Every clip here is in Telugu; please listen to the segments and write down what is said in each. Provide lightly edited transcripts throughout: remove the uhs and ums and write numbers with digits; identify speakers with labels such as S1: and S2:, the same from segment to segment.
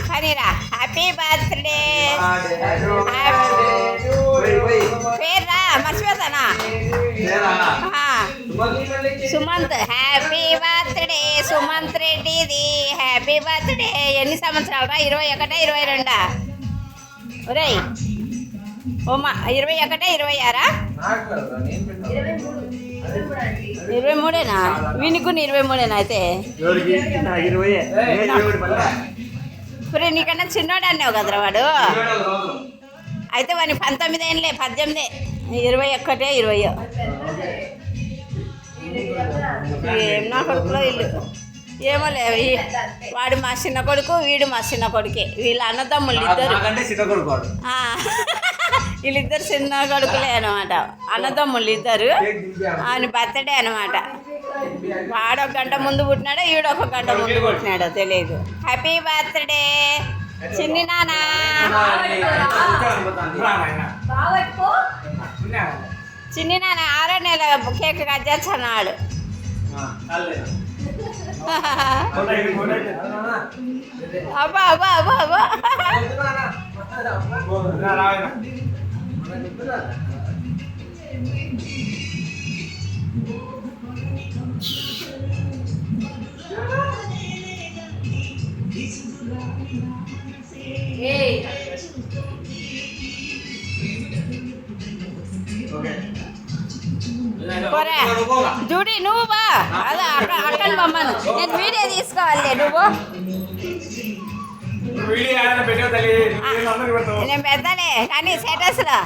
S1: కనీరా హ్యాపీ బర్త్డే పేర్రా మర్చిపోతానా సుమంత్ హ్యాపీ బర్త్డే సుమంత్ రెడ్డిది హ్యాపీ బర్త్డే ఎన్ని సంవత్సరాలు రా 21 22 ఒరేయ్ ఓమా 21 26 23 వీనికి 23 అయితే ఇప్పుడు నీకన్నా చిన్నోడు అన్నావు కదరా వాడు అయితే వాడిని 19 ఏళ్ళే 18 21 20 ఏం నా కొడుకులో ఇల్లు ఏమో లే వాడు మా చిన్న కొడుకు వీడు మా చిన్న కొడుకే వీళ్ళ అన్నదమ్ములు ఇద్దరు వీళ్ళిద్దరు చిన్న కొడుకులే అనమాట అన్నదమ్ములు ఇద్దరు ఆయన బర్త్డే అనమాట వాడు 1 గంట ముందు పుట్టినాడో ఈడు 1 గంట ముందు పుట్టినాడో తెలియదు హ్యాపీ బర్త్డే చిన్ని నాన్న చిన్ని నాన్న 6వ నెల కేక్ కట్ చేస్తున్నాడు అబ్బా అబ్బా అబ్బా అబ్బా జూడి నువ్వు బా అదే అక్కడ బొమ్మను నేను వీడియో తీసుకోవాలి నువ్వు నేను పెద్దలే కానీ స్టేటస్లో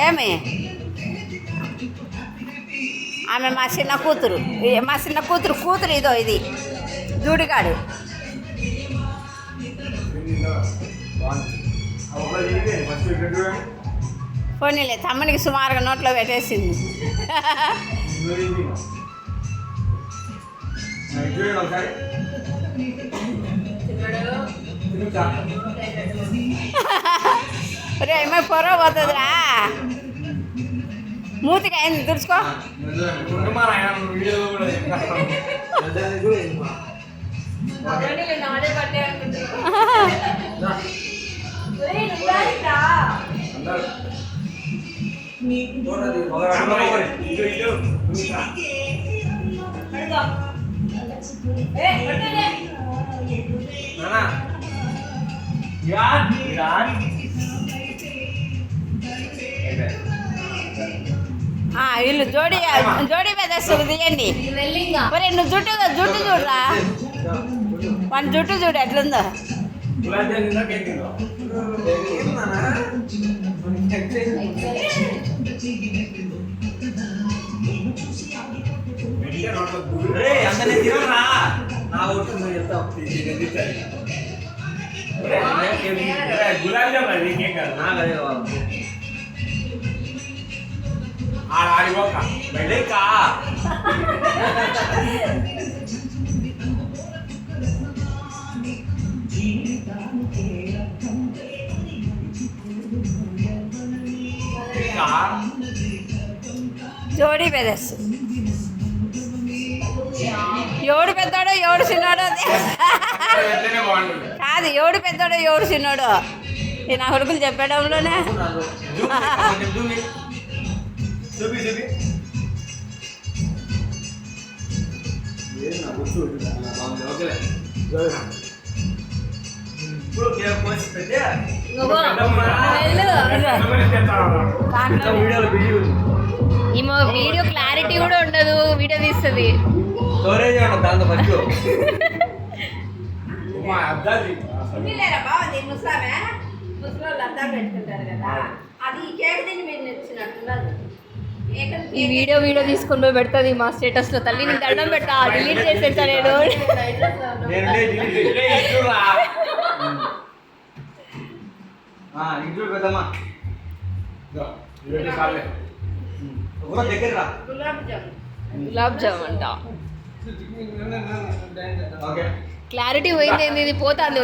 S1: ఏమి ఆమె మా చిన్న కూతురు ఇదో ఇది జూడిగాడు పోనీలే తమ్మునికి సుమారుగా నోట్లో పెట్టేసింది రే ఏమో పొరవ పోతుందిరా మూతికి అయింది తుడుచుకో వీళ్ళు జోడి పెద్దస్తులు తీయండి మరి నువ్వు జుట్టు చూడరా మన జుట్టు చూడు ఎట్లుందో జోడి పెదర్స్ ఎవడు పెద్దోడో ఎవడు చిన్నోడో కాదు ఎవడు పెద్దోడో ఎవడు చిన్నోడో నా కొడుకులు చెప్పడంలోనే
S2: ఈమె వీడియో క్లారిటీ కూడా ఉండదు వీడియో తీస్తుంది ఈ వీడియో తీసుకొని పోయి పెడుతుంది మా స్టేటస్ లో తల్లి నీకు దండం పెట్టా డిలీట్ చేసేస్తా నేను గులాబ్ జామ్ అంట క్లారిటీ పోయింది ఇది పోతుంది